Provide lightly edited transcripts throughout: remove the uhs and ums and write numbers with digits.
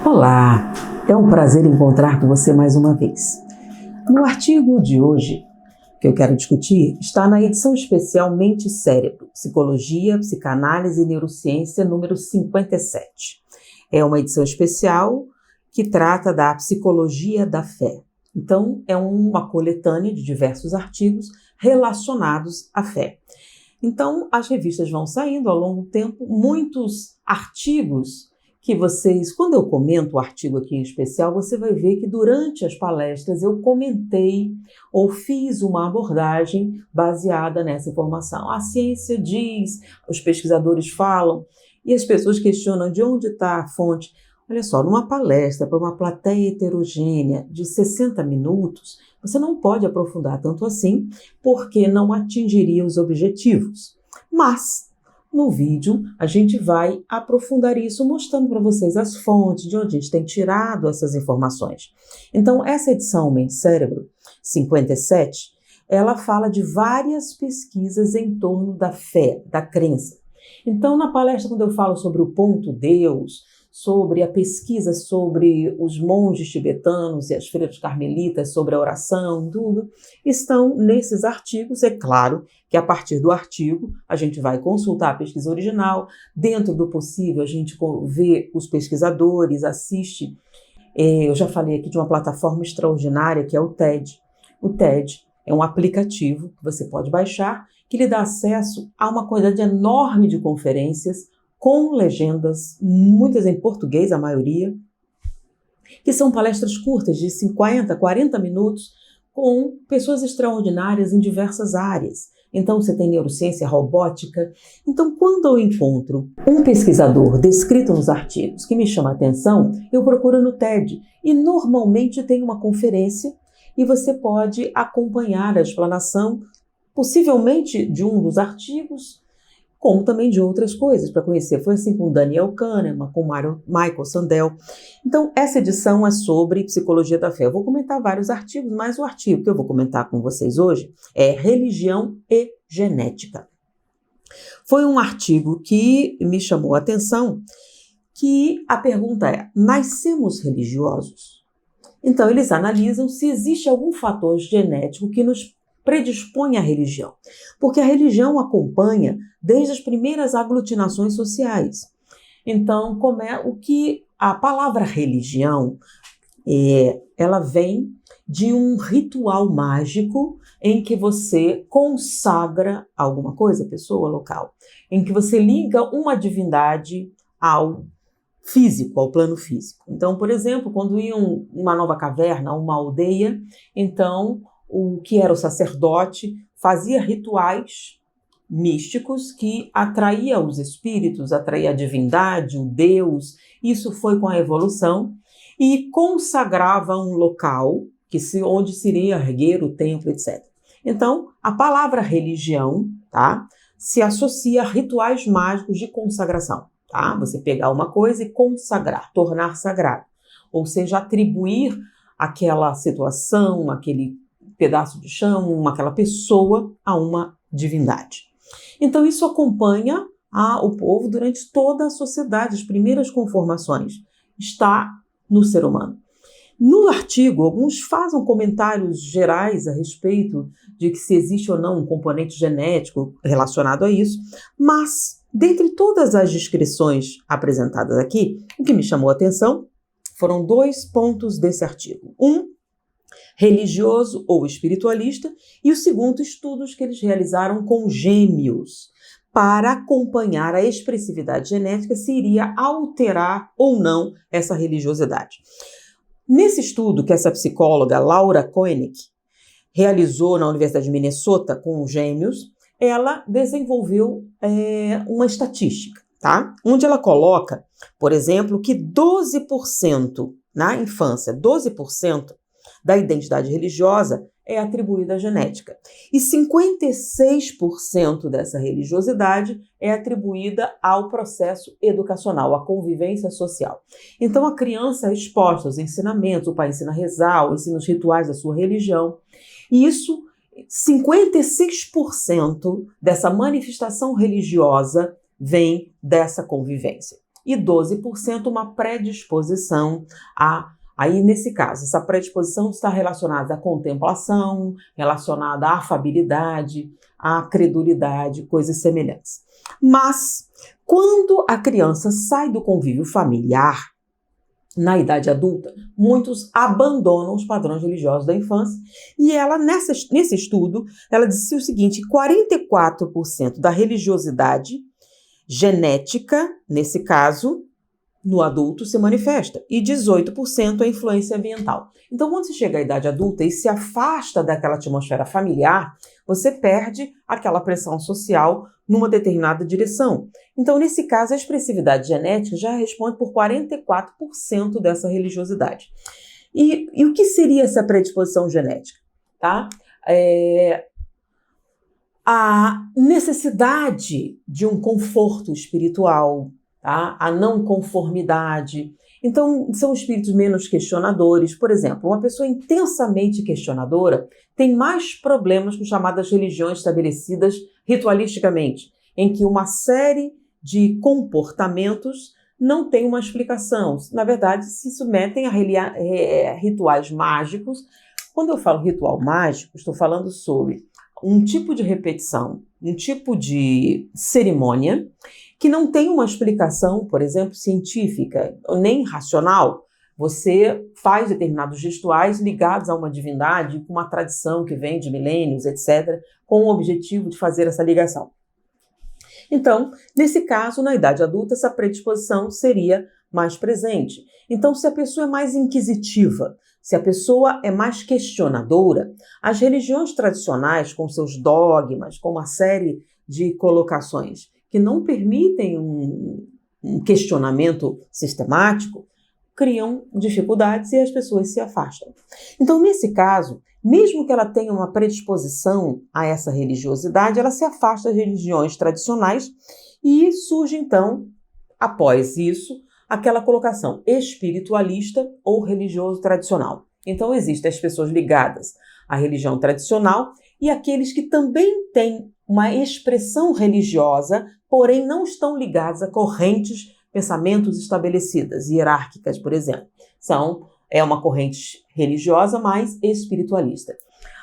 Olá, é um prazer encontrar com você mais uma vez. No artigo de hoje, que eu quero discutir, está na edição especial Mente e Cérebro, Psicologia, Psicanálise e Neurociência, número 57. É uma edição especial que trata da psicologia da fé. Então, é uma coletânea de diversos artigos relacionados à fé. Então, as revistas vão saindo ao longo do tempo, muitos artigos que vocês, quando eu comento o artigo aqui em especial, você vai ver que durante as palestras eu comentei ou fiz uma abordagem baseada nessa informação. A ciência diz, os pesquisadores falam, e as pessoas questionam de onde está a fonte. Olha só, numa palestra para uma plateia heterogênea de 60 minutos, você não pode aprofundar tanto assim, porque não atingiria os objetivos. Mas no vídeo, a gente vai aprofundar isso, mostrando para vocês as fontes, de onde a gente tem tirado essas informações. Então, essa edição Mente e Cérebro 57, ela fala de várias pesquisas em torno da fé, da crença. Então, na palestra, quando eu falo sobre o ponto Deus, sobre a pesquisa sobre os monges tibetanos e as freiras carmelitas, sobre a oração, tudo, estão nesses artigos. É claro que a partir do artigo a gente vai consultar a pesquisa original, dentro do possível a gente vê os pesquisadores, assiste. Eu já falei aqui de uma plataforma extraordinária que é o TED. O TED é um aplicativo que você pode baixar, que lhe dá acesso a uma quantidade enorme de conferências, com legendas, muitas em português, a maioria, que são palestras curtas de 50, 40 minutos, com pessoas extraordinárias em diversas áreas. Então, você tem neurociência, robótica. Então, quando eu encontro um pesquisador descrito nos artigos que me chama a atenção, eu procuro no TED. E, normalmente, tem uma conferência e você pode acompanhar a explanação, possivelmente de um dos artigos, como também de outras coisas para conhecer. Foi assim com Daniel Kahneman, com Michael Sandel. Então, essa edição é sobre psicologia da fé. Eu vou comentar vários artigos, mas o artigo que eu vou comentar com vocês hoje é Religião e Genética. Foi um artigo que me chamou a atenção, que a pergunta é: nascemos religiosos? Então, eles analisam se existe algum fator genético que nos predispõe à religião, porque a religião acompanha desde as primeiras aglutinações sociais. Então, como é o que a palavra religião ela vem de um ritual mágico em que você consagra alguma coisa, pessoa, local, em que você liga uma divindade ao físico, ao plano físico. Então, por exemplo, quando iam uma nova caverna, uma aldeia, então o que era o sacerdote fazia rituais místicos que atraía os espíritos, atraía a divindade, o Deus. Isso foi com a evolução e consagrava um local onde se iria erguer o templo, etc. Então, a palavra religião, tá, se associa a rituais mágicos de consagração. Tá? Você pegar uma coisa e consagrar, tornar sagrado. Ou seja, atribuir aquela situação, aquele pedaço de chão, aquela pessoa a uma divindade. Então isso acompanha o povo durante toda a sociedade, as primeiras conformações. Está no ser humano. No artigo, alguns fazem comentários gerais a respeito de que se existe ou não um componente genético relacionado a isso, mas dentre todas as descrições apresentadas aqui, o que me chamou a atenção foram 2 pontos desse artigo. Religioso ou espiritualista, e o segundo, estudos que eles realizaram com gêmeos para acompanhar a expressividade genética, se iria alterar ou não essa religiosidade. Nesse estudo que essa psicóloga Laura Koenig realizou na Universidade de Minnesota com gêmeos, ela desenvolveu uma estatística, tá? Onde ela coloca, por exemplo, que 12% na infância, 12% da identidade religiosa é atribuída à genética. E 56% dessa religiosidade é atribuída ao processo educacional, à convivência social. Então a criança é exposta aos ensinamentos, o pai ensina a rezar, ensina os rituais da sua religião. E isso, 56% dessa manifestação religiosa vem dessa convivência. e 12% uma predisposição a... Aí, nesse caso, essa predisposição está relacionada à contemplação, relacionada à afabilidade, à credulidade, coisas semelhantes. Mas, quando a criança sai do convívio familiar, na idade adulta, muitos abandonam os padrões religiosos da infância e ela, nesse estudo, ela disse o seguinte: 44% da religiosidade genética, nesse caso, no adulto se manifesta, e 18% a influência ambiental. Então, quando você chega à idade adulta e se afasta daquela atmosfera familiar, você perde aquela pressão social numa determinada direção. Então, nesse caso, a expressividade genética já responde por 44% dessa religiosidade. E o que seria essa predisposição genética? Tá? A necessidade de um conforto espiritual, tá? A não conformidade. Então, são espíritos menos questionadores. Por exemplo, uma pessoa intensamente questionadora tem mais problemas com chamadas religiões estabelecidas ritualisticamente, em que uma série de comportamentos não tem uma explicação. Na verdade, se submetem a rituais mágicos. Quando eu falo ritual mágico, estou falando sobre um tipo de repetição, um tipo de cerimônia que não tem uma explicação, por exemplo, científica, nem racional. Você faz determinados rituais ligados a uma divindade, com uma tradição que vem de milênios, etc., com o objetivo de fazer essa ligação. Então, nesse caso, na idade adulta, essa predisposição seria mais presente. Então, se a pessoa é mais inquisitiva, se a pessoa é mais questionadora, as religiões tradicionais, com seus dogmas, com uma série de colocações que não permitem um questionamento sistemático, criam dificuldades e as pessoas se afastam. Então, nesse caso, mesmo que ela tenha uma predisposição a essa religiosidade, ela se afasta das religiões tradicionais e surge, então, após isso, aquela colocação espiritualista ou religioso tradicional. Então, existem as pessoas ligadas à religião tradicional e aqueles que também têm uma expressão religiosa, porém não estão ligados a correntes, pensamentos estabelecidas, hierárquicas, por exemplo. É uma corrente religiosa, mas espiritualista.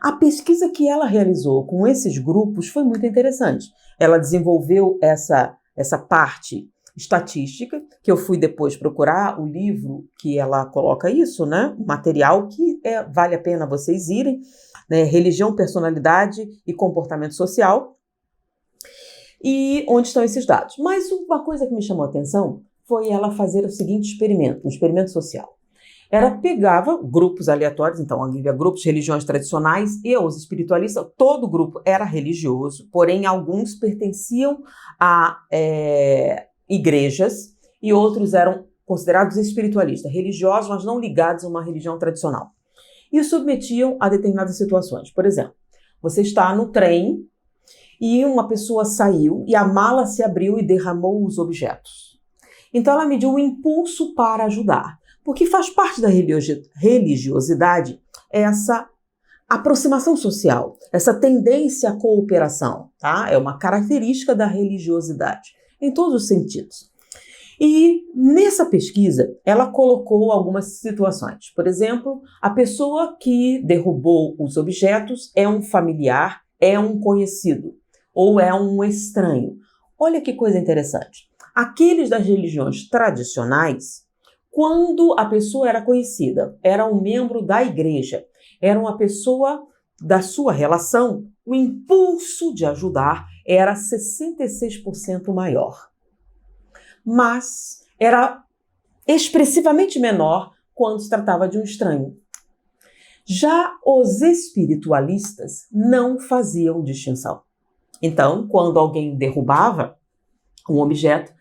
A pesquisa que ela realizou com esses grupos foi muito interessante. Ela desenvolveu essa parte estatística, que eu fui depois procurar o livro que ela coloca isso, né? Material que vale a pena vocês irem, né? Religião, Personalidade e Comportamento Social, e onde estão esses dados. Mas uma coisa que me chamou a atenção foi ela fazer o seguinte experimento, um experimento social. Ela pegava grupos aleatórios, então havia grupos de religiões tradicionais e os espiritualistas, todo grupo era religioso, porém alguns pertenciam a igrejas e outros eram considerados espiritualistas, religiosos, mas não ligados a uma religião tradicional. E submetiam a determinadas situações. Por exemplo, você está no trem e uma pessoa saiu e a mala se abriu e derramou os objetos. Então ela mediu um impulso para ajudar, porque faz parte da religiosidade essa aproximação social, essa tendência à cooperação, tá? É uma característica da religiosidade, em todos os sentidos. E nessa pesquisa, ela colocou algumas situações. Por exemplo, a pessoa que derrubou os objetos é um familiar, é um conhecido ou é um estranho. Olha que coisa interessante. Aqueles das religiões tradicionais, quando a pessoa era conhecida, era um membro da igreja, era uma pessoa da sua relação, o impulso de ajudar era 66% maior. Mas era expressivamente menor quando se tratava de um estranho. Já os espiritualistas não faziam distinção. Então, quando alguém derrubava um objeto,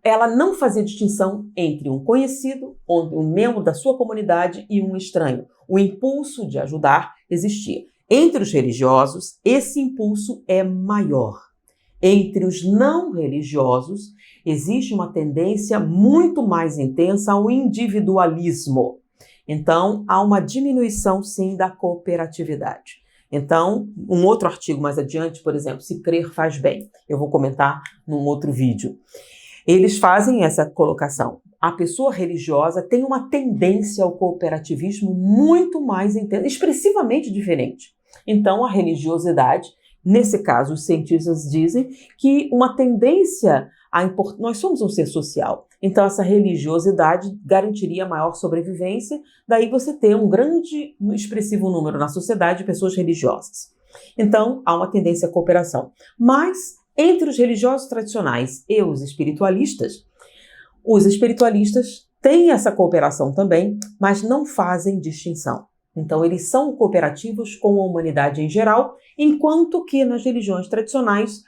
ela não fazia distinção entre um conhecido, um membro da sua comunidade e um estranho. O impulso de ajudar existia. Entre os religiosos, esse impulso é maior. Entre os não religiosos, existe uma tendência muito mais intensa ao individualismo. Então, há uma diminuição, sim, da cooperatividade. Então, um outro artigo mais adiante, por exemplo, Se Crer Faz Bem. Eu vou comentar num outro vídeo. Eles fazem essa colocação. A pessoa religiosa tem uma tendência ao cooperativismo muito mais intensa, expressivamente diferente. Então, a religiosidade, nesse caso, os cientistas dizem que uma tendência nós somos um ser social, então essa religiosidade garantiria maior sobrevivência, daí você ter um grande, expressivo número na sociedade de pessoas religiosas. Então, há uma tendência à cooperação. Mas, entre os religiosos tradicionais e os espiritualistas têm essa cooperação também, mas não fazem distinção. Então, eles são cooperativos com a humanidade em geral, enquanto que nas religiões tradicionais,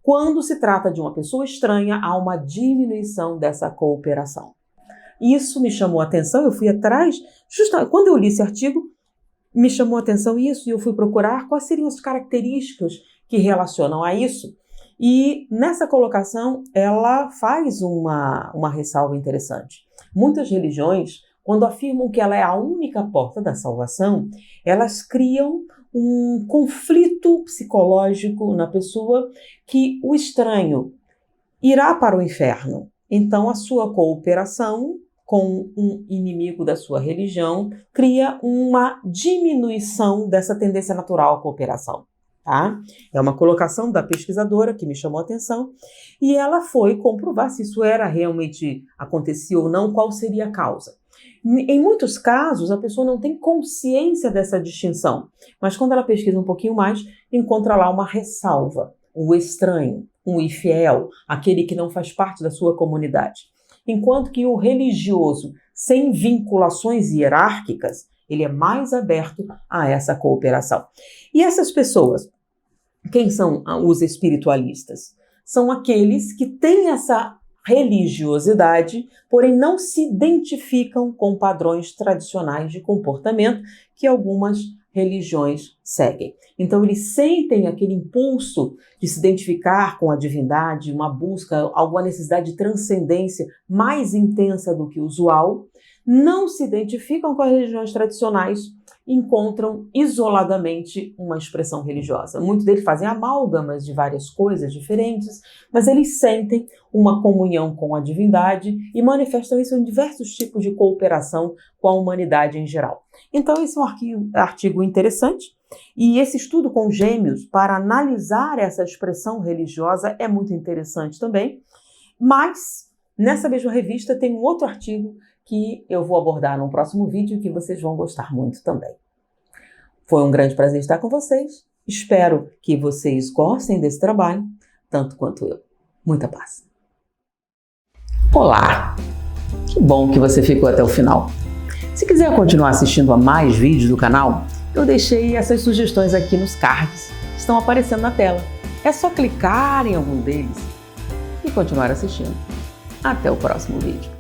quando se trata de uma pessoa estranha, há uma diminuição dessa cooperação. Isso me chamou a atenção, eu fui atrás, justamente quando eu li esse artigo, me chamou a atenção isso e eu fui procurar quais seriam as características que relacionam a isso. E nessa colocação, ela faz uma ressalva interessante. Muitas religiões, quando afirmam que ela é a única porta da salvação, elas criam um conflito psicológico na pessoa que o estranho irá para o inferno. Então, a sua cooperação com um inimigo da sua religião cria uma diminuição dessa tendência natural à cooperação. Tá? É uma colocação da pesquisadora que me chamou a atenção e ela foi comprovar se isso realmente acontecia ou não, qual seria a causa. Em muitos casos, a pessoa não tem consciência dessa distinção, mas quando ela pesquisa um pouquinho mais, encontra lá uma ressalva, o estranho, o infiel, aquele que não faz parte da sua comunidade. Enquanto que o religioso, sem vinculações hierárquicas, ele é mais aberto a essa cooperação. E essas pessoas, quem são os espiritualistas? São aqueles que têm essa religiosidade, porém não se identificam com padrões tradicionais de comportamento que algumas religiões seguem. Então eles sentem aquele impulso de se identificar com a divindade, uma busca, alguma necessidade de transcendência mais intensa do que o usual, não se identificam com as religiões tradicionais, encontram isoladamente uma expressão religiosa. Muitos deles fazem amálgamas de várias coisas diferentes, mas eles sentem uma comunhão com a divindade e manifestam isso em diversos tipos de cooperação com a humanidade em geral. Então, esse é um artigo interessante, e esse estudo com gêmeos para analisar essa expressão religiosa é muito interessante também, mas nessa mesma revista tem um outro artigo que eu vou abordar no próximo vídeo que vocês vão gostar muito também. Foi um grande prazer estar com vocês. Espero que vocês gostem desse trabalho, tanto quanto eu. Muita paz. Olá! Que bom que você ficou até o final. Se quiser continuar assistindo a mais vídeos do canal, eu deixei essas sugestões aqui nos cards que estão aparecendo na tela. É só clicar em algum deles e continuar assistindo. Até o próximo vídeo.